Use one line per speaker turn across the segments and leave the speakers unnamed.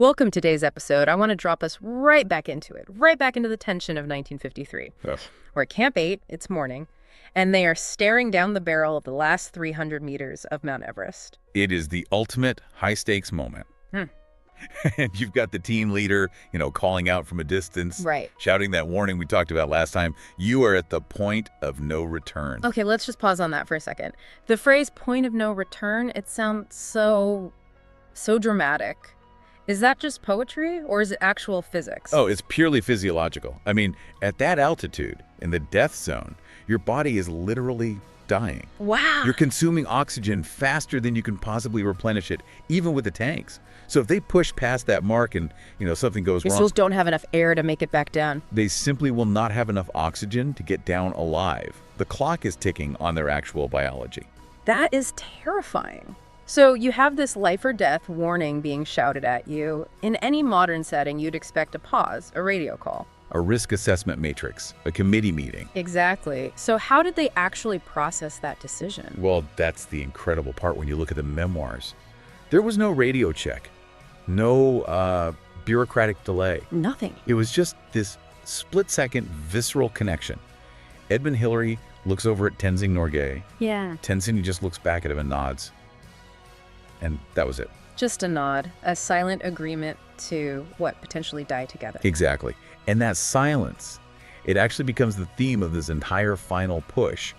Welcome to today's episode. I want to drop us right back into it, right back into the tension of 1953.
Yes.
We're at Camp 8, it's morning, and they are staring down the barrel of the last 300 meters of Mount Everest.
It is the ultimate high-stakes moment.
Hmm.
And you've got the team leader, calling out from a distance,
Right.
shouting that warning we talked about last time. You are at the point of no return.
Okay, let's just pause on that for a second. The phrase point of no return, it sounds so dramatic. Is that just poetry, or is it actual physics?
Oh, it's purely physiological. I mean, at that altitude, in the death zone, your body is literally dying.
Wow.
You're consuming oxygen faster than you can possibly replenish it, even with the tanks. So if they push past that mark and, something goes
Your
wrong,
cells don't have enough air to make it back down.
they simply will not have enough oxygen to get down alive. The clock is ticking on their actual biology.
That is terrifying. So you have this life or death warning being shouted at you. In any modern setting, you'd expect a pause, a radio call.
A risk assessment matrix, a committee meeting.
Exactly. So how did they actually process that decision?
Well, that's the incredible part when you look at the memoirs. There was no radio check, no bureaucratic delay.
Nothing.
It was just this split-second visceral connection. Edmund Hillary looks over at Tenzing Norgay.
Yeah.
Tenzing just looks back at him and nods. And that was it.
Just a nod, a silent agreement to, potentially die together.
Exactly. And that silence, it actually becomes the theme of this entire final push.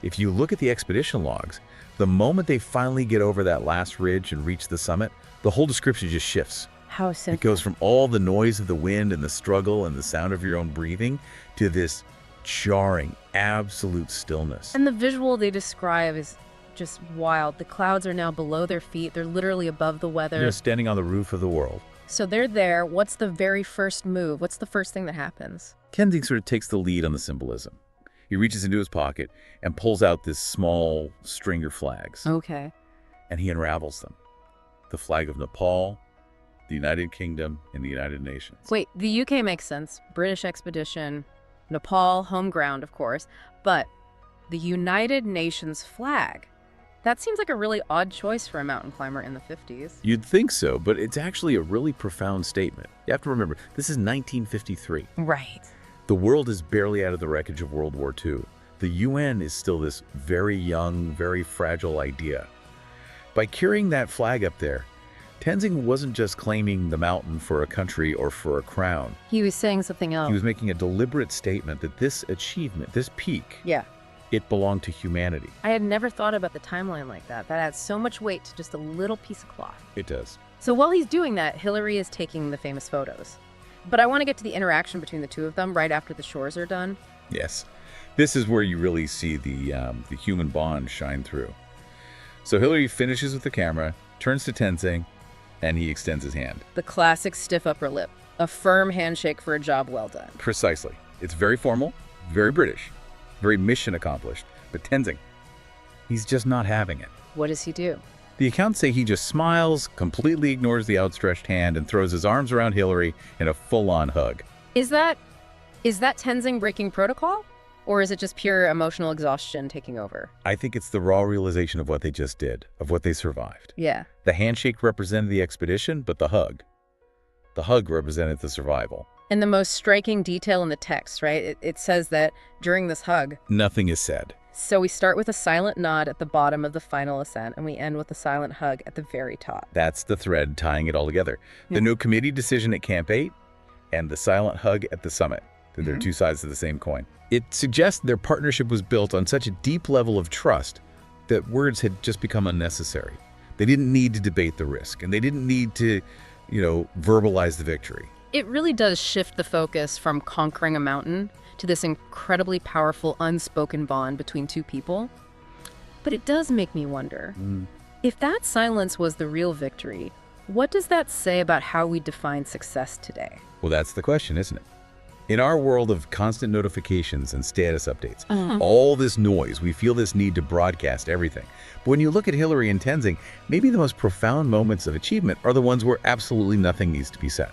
If you look at the expedition logs, the moment they finally get over that last ridge and reach the summit, the whole description just shifts.
How simple.
It goes from all the noise of the wind and the struggle and the sound of your own breathing to this jarring, absolute stillness.
And the visual they describe is just wild. The clouds are now below their feet. They're literally above the weather.
They're standing on the roof of the world.
So they're there. What's the very first move? What's the first thing that happens?
Tenzing sort of takes the lead on the symbolism. He reaches into his pocket and pulls out this small stringer flags.
Okay.
And he unravels them. The flag of Nepal, the United Kingdom, and the United Nations.
Wait, the UK makes sense. British expedition, Nepal, home ground, of course. But the United Nations flag. That seems like a really odd choice for a mountain climber in the 50s.
You'd think so, but it's actually a really profound statement. You have to remember, this is 1953.
Right.
The world is barely out of the wreckage of World War II. The UN is still this very young, very fragile idea. By carrying that flag up there, Tenzing wasn't just claiming the mountain for a country or for a crown.
He was saying something else.
He was making a deliberate statement that this achievement, this peak,
Yeah.
it belonged to humanity.
I had never thought about the timeline like that. That adds so much weight to just a little piece of cloth.
It does.
So while he's doing that, Hillary is taking the famous photos. But I want to get to the interaction between the two of them right after the shores are done.
Yes. This is where you really see the human bond shine through. So Hillary finishes with the camera, turns to Tenzing, and he extends his hand.
The classic stiff upper lip. A firm handshake for a job well done.
Precisely. It's very formal, very British, very mission accomplished. But Tenzing, he's just not having it.
What does he do?
The accounts say he just smiles, completely ignores the outstretched hand, and throws his arms around Hillary in a full-on hug.
Is that Tenzing breaking protocol? Or is it just pure emotional exhaustion taking over?
I think it's the raw realization of what they just did, of what they survived.
Yeah.
The handshake represented the expedition, but the hug represented the survival.
And the most striking detail in the text, right? It says that during this hug,
Nothing is said.
so we start with a silent nod at the bottom of the final ascent, and we end with a silent hug at the very top.
That's the thread tying it all together. The no committee decision at Camp 8 and the silent hug at the summit. They're two sides of the same coin. It suggests their partnership was built on such a deep level of trust that words had just become unnecessary. They didn't need to debate the risk, and they didn't need to, verbalize the victory.
It really does shift the focus from conquering a mountain to this incredibly powerful unspoken bond between two people. But it does make me wonder, if that silence was the real victory, what does that say about how we define success today?
Well, that's the question, isn't it? In our world of constant notifications and status updates, all this noise, we feel this need to broadcast everything. But when you look at Hillary and Tenzing, maybe the most profound moments of achievement are the ones where absolutely nothing needs to be said.